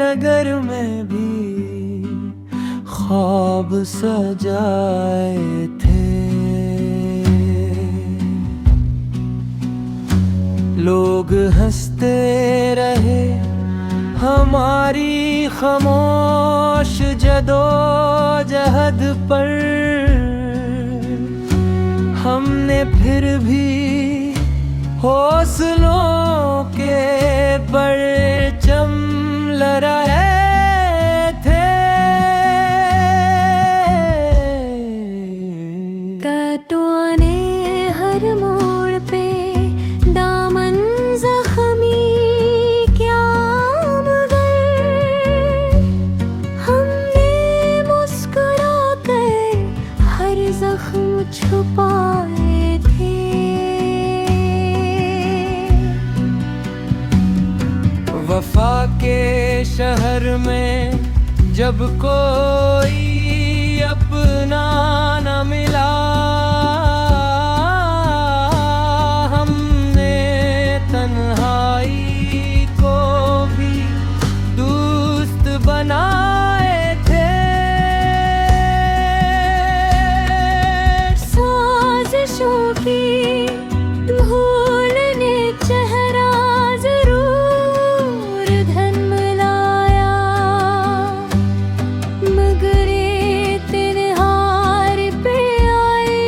नगर में भी ख्वाब सजाए थे। लोग हंसते रहे हमारी खामोश जदोजहद पर, हमने फिर भी हौसलों के परचम लहराए थे। कांटों ने हर मोड़ पे दामन जख्मी क्या मगर, हमने मुस्कुरा कर हर जख्म छुपाए थे। वफा के शहर में जब कोई अपना न मिला, हमने तन्हाई को भी दोस्त बनाए थे। साजिशों की धूल ने चेहरा जरूर धनमिलाया, मगर ये तिनहार पे आई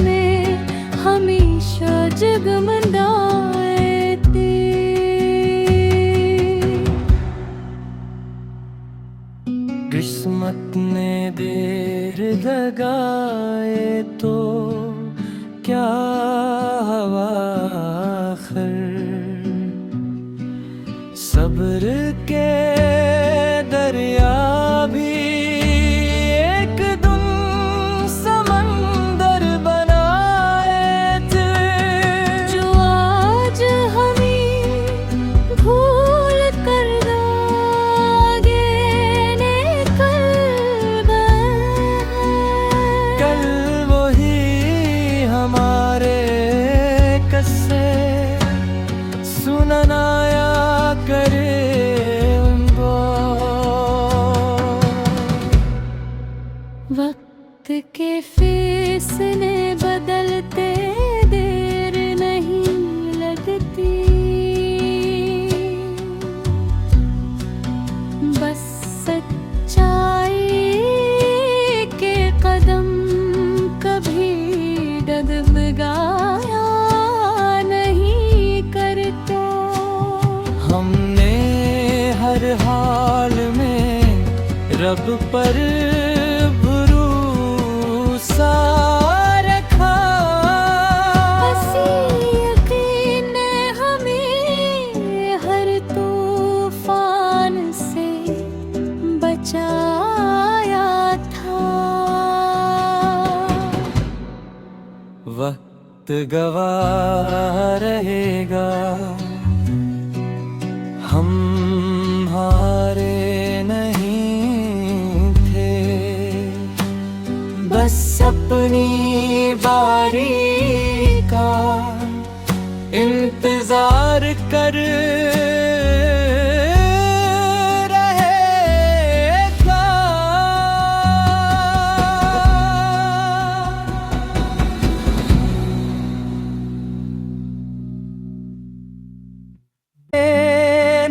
में हमेशा जगमगाए थे। किस्मत ने देर लगाए तो क्या हुआ आखिर, सब्र के दरिया भी एक दिन समंदर बनाए थे। जो आज हमें भूल कर आगे निकल गए, कल वही हमारे किस्से सुनाया करे उनको। वक्त के फैसले बदलते देर नहीं लगती, बस सच्चाई के कदम कभी डगमगाया नहीं करते। हमने हर हाल में रब पर भरोसा रखा, हंसी यकीन ने हमें हर तूफान से बचाया था। वक्त गवाह रहेगा हम हारे नहीं थे, बस अपनी बारी का इंतजार कर रहे था।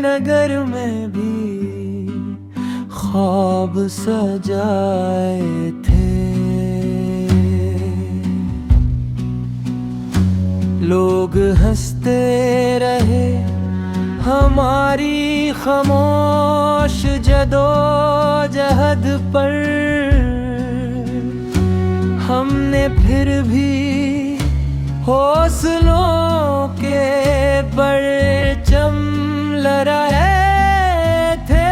नगर में भी ख्वाब सजाए थे। लोग हंसते रहे हमारी खामोश जदोजहद पर, हमने फिर भी हौसलों के परचम लहराए थे।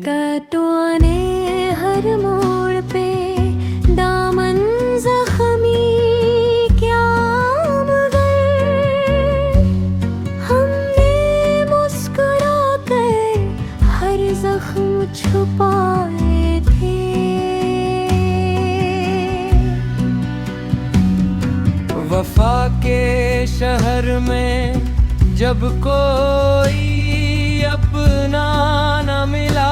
कांटों ने हर मोड़ पे दामन जख्मी क्या मगर, हमने मुस्कुरा कर हर जख्म छुपाए थे। वफा के शहर जब कोई अपना न मिला,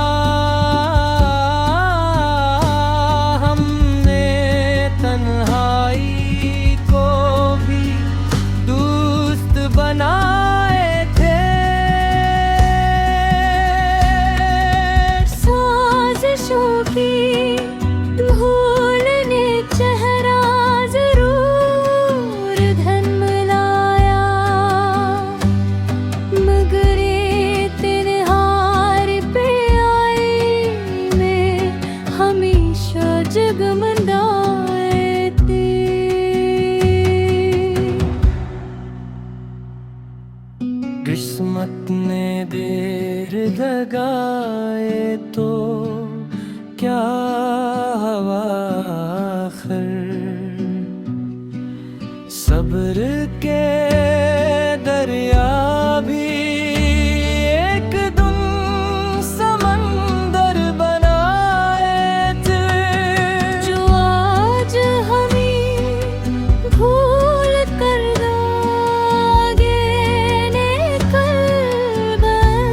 हमने तन्हाई को भी दोस्त बनाए थे। साजिशों की भूल ने चेहरा जरूर धन मिलाया, मगर ये तिनहार पे आई में हमेशा जगमगाए थे। किस्मत ने देर लगाए तो क्या हुआ आखिर, सब्र के दरिया भी एक दिन समंदर बनाए थे। जो आज हमें भूल कर आगे निकल गए,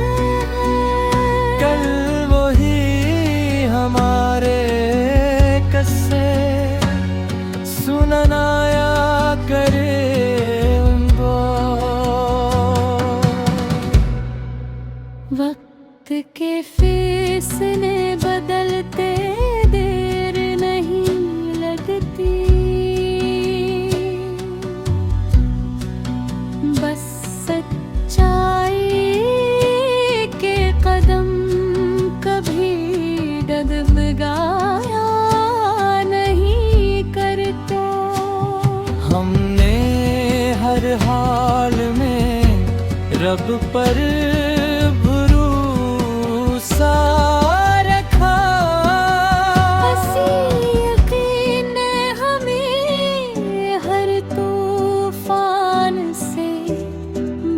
कल वही हमारे किस्से सुनाया करे उनको। वक्त के फैसले बदलते देर नहीं लगती, बस सच्चाई के कदम कभी डगमगाया नहीं करते। हमने हर हाल में रब पर भरोसा रखा, हंसी यकीन ने हमें हर तूफान से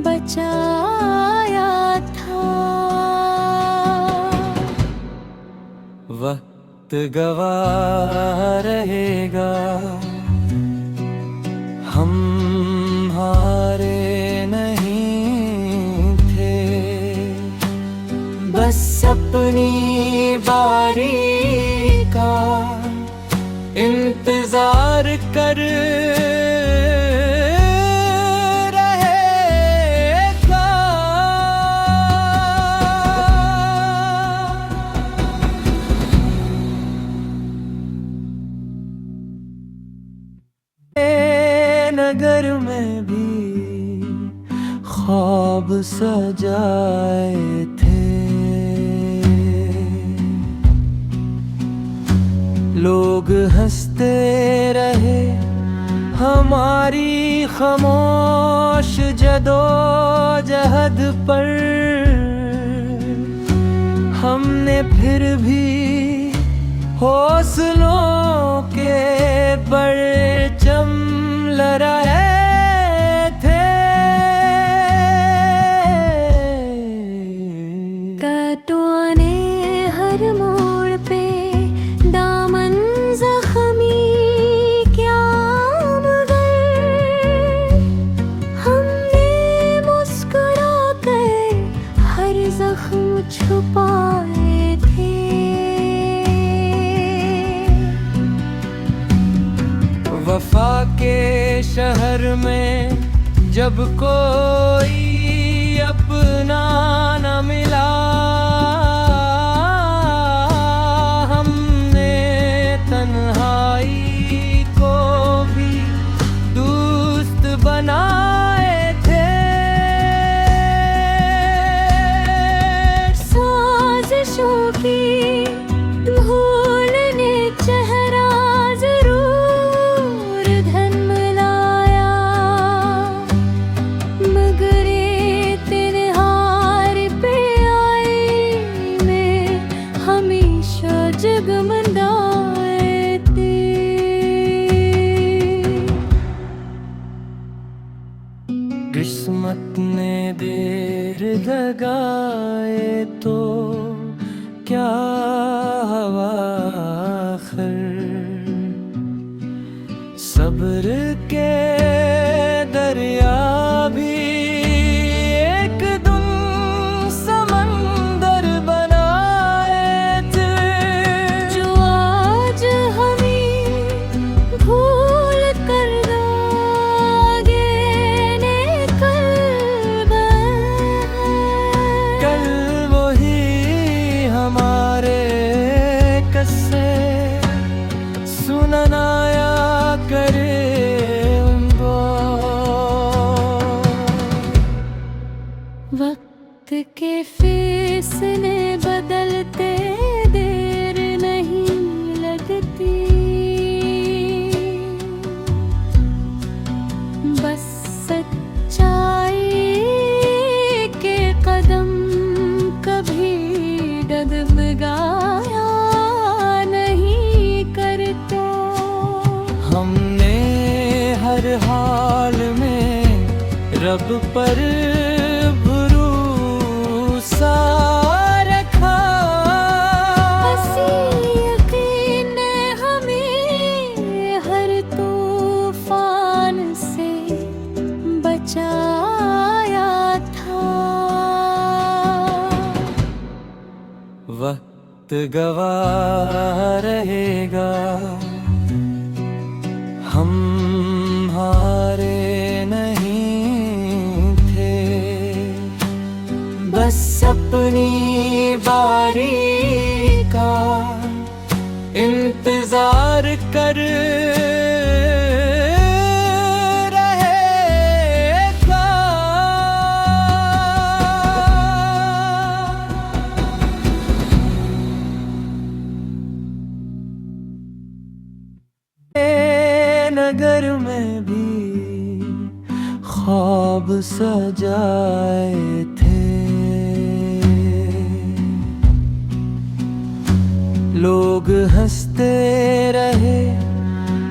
बचाया था। वक्त गवाह रहेगा, हम हारे नहीं थे, बस अपनी बारी का इंतजार कर रहे था। नगर में भी ख्वाब सजाए थे, लोग हंसते रहे हमारी खामोश जदोजहद पर, हमने फिर भी हौसलों के परचम लहराए थे। कांटों ने हर मोड़ पे दामन जख्मी क्या, मगर हमने मुस्कुरा कर हर जख्म छुपाए थे। वफा के शहर में जब कोई अपना न मिला, हमने तन्हाई को भी दोस्त बनाए थे। साजिशों की भूल ने चेहरा जरूर धन मिलाया, मगर ये तिनहार पे आई में हमेशा जगमगाए थे। किस्मत ने देर लगाए तो क्या हुआ आखिर, सब्र के दरिया भी वक्त के फैसले बदलते देर नहीं लगती, बस सच्चाई के कदम कभी डगमगाया नहीं करते। हमने हर हाल में रब पर भरोसा रखा, हंसी यकीन ने हमें हर तूफान से बचाया था। वक्त गवाह रहेगा, हम हारे नहीं थे, बस अपनी बारी का इंतजार कर रहे था। नगर में भी ख्वाब सजाए थे, लोग हंसते रहे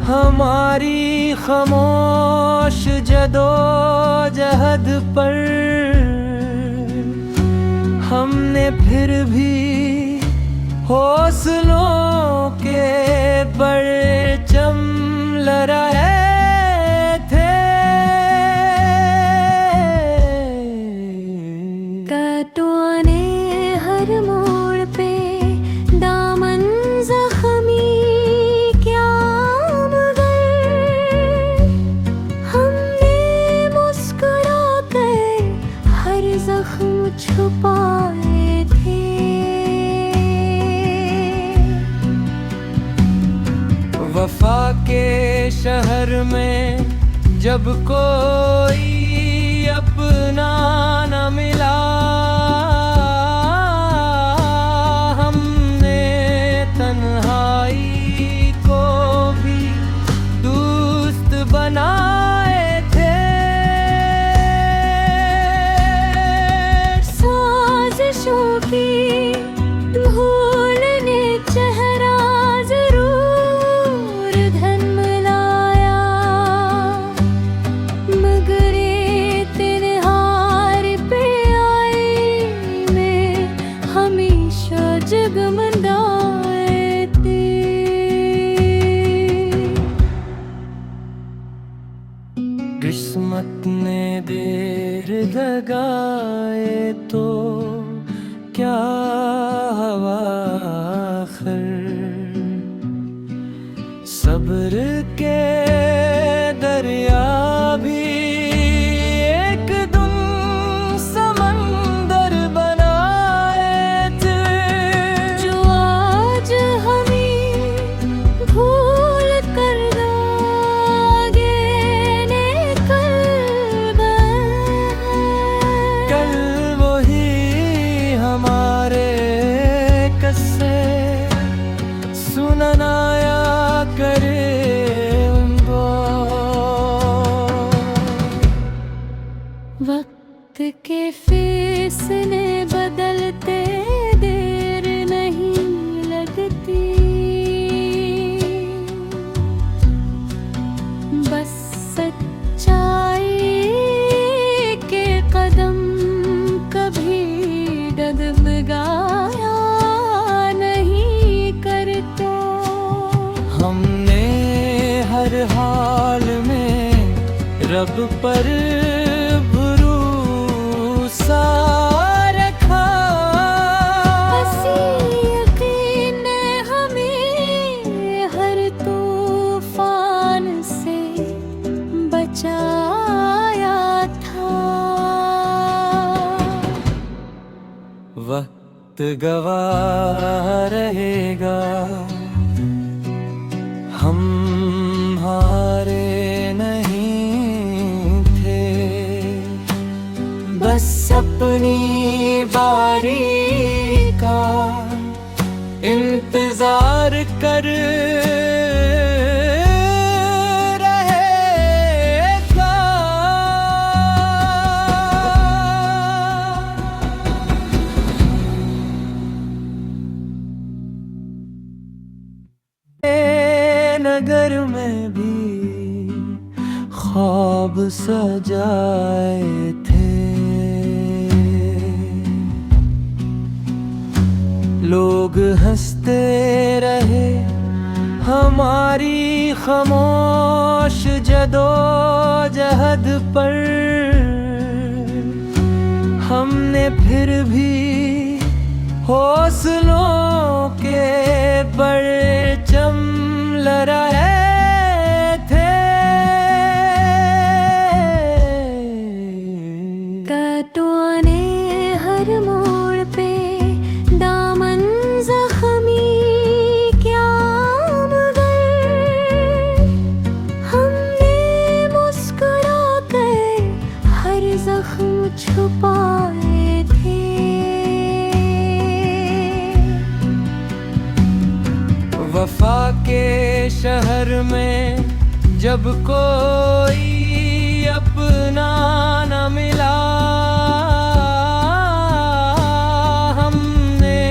हमारी खामोश जदोजहद पर, हमने फिर भी हौसलों के परचम लहराए थे। कांटों ने हर मोड़ पे दामन जख्मी क्या, मगर हमने मुस्कुरा कर हर जख्म छुपाए थे। वफा के शहर में जब कोई अपना न मिला, हमने तन्हाई को भी दोस्त बनाए थे। साजिशों की धूल ने चेहरा जरूर धन्मलाया, मगर ये तिनहार पे आई में हमेशा जगमगाए थे। किस्मत ने देर लगाए तो क्या हुआ आखिर, सब्र के दरिया भी एक दिन समंदर बनाए थे। जो आज हमें भूल कर आगे निकल गए, कल वही हमारे किस्से सुनाया करे उनको। वक्त के फैसले बदलते देर नहीं लगती, बस सच्चाई के कदम कभी डगमगाया नहीं करते। हमने हर हाल में रब पर भरोसा रखा, हंसी यकीन ने हमें हर तूफान से बचाया था। वक्त गवाह रहेगा, हम हारे नहीं थे, बस बस अपनी बारी का इंतजार कर रहेगा। नगर में भी ख्वाब सजाए थे, लोग हंसते रहे हमारी खामोश जदोजहद पर। हमने फिर भी हौसलों के परचम लहराए थे। कांटों ने हर मोड़ पे दामन जख्मी क्या मगर हमने मुस्कुरा कर हर जख्म छुपाए थे। वफा के शहर में जब कोई अपना न मिला, हमने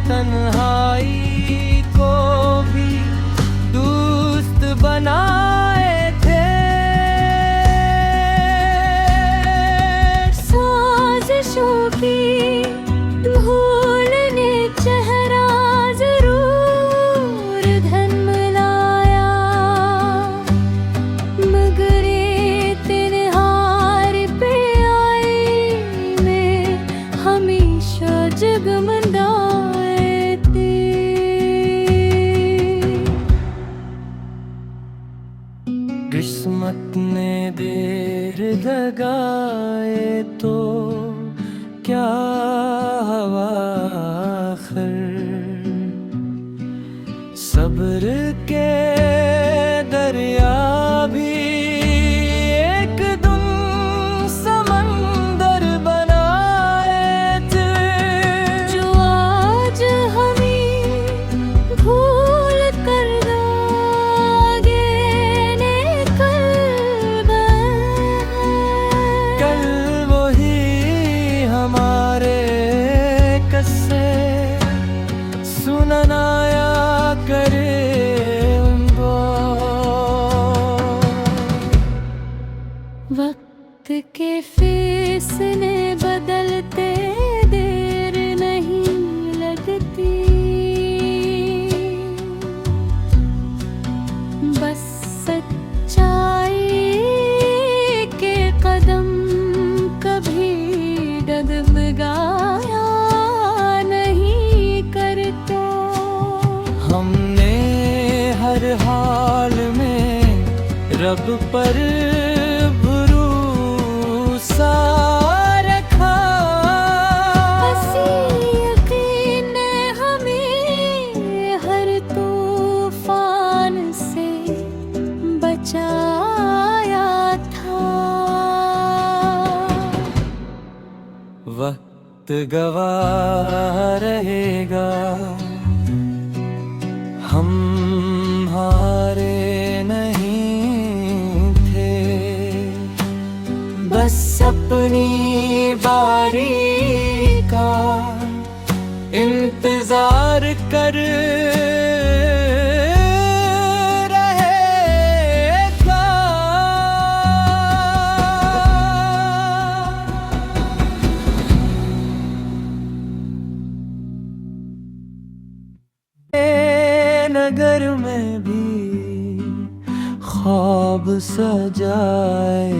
तन्हाई को भी दोस्त बनाए थे। साजिशों की भूल ने चेहरा जरूर धन्मलाया, मगर ये तिनहार पे आई में हमेशा जगमगाए थे। किस्मत ने देर लगाए तो क्या हुआ आखिर, सब्र के दरिया भी एक दिन समंदर बनाए थे। जो आज हमें भूल कर आगे निकल गए, कल वही हमारे किस्से सुनाया करे उनको। वक्त के फैसले बदलते देर नहीं लगती, बस सच्चाई के कदम कभी डगमगाया नहीं करते। हमने हर हाल में रब पर भरोसा रखा, हंसी यकीन ने हमें हर तूफान से बचाया था। वक्त गवाह रहेगा, हम हारे नहीं थे, बस अपनी बारी का इंतजार कर रहेगा। नगर में भी ख्वाब सजाए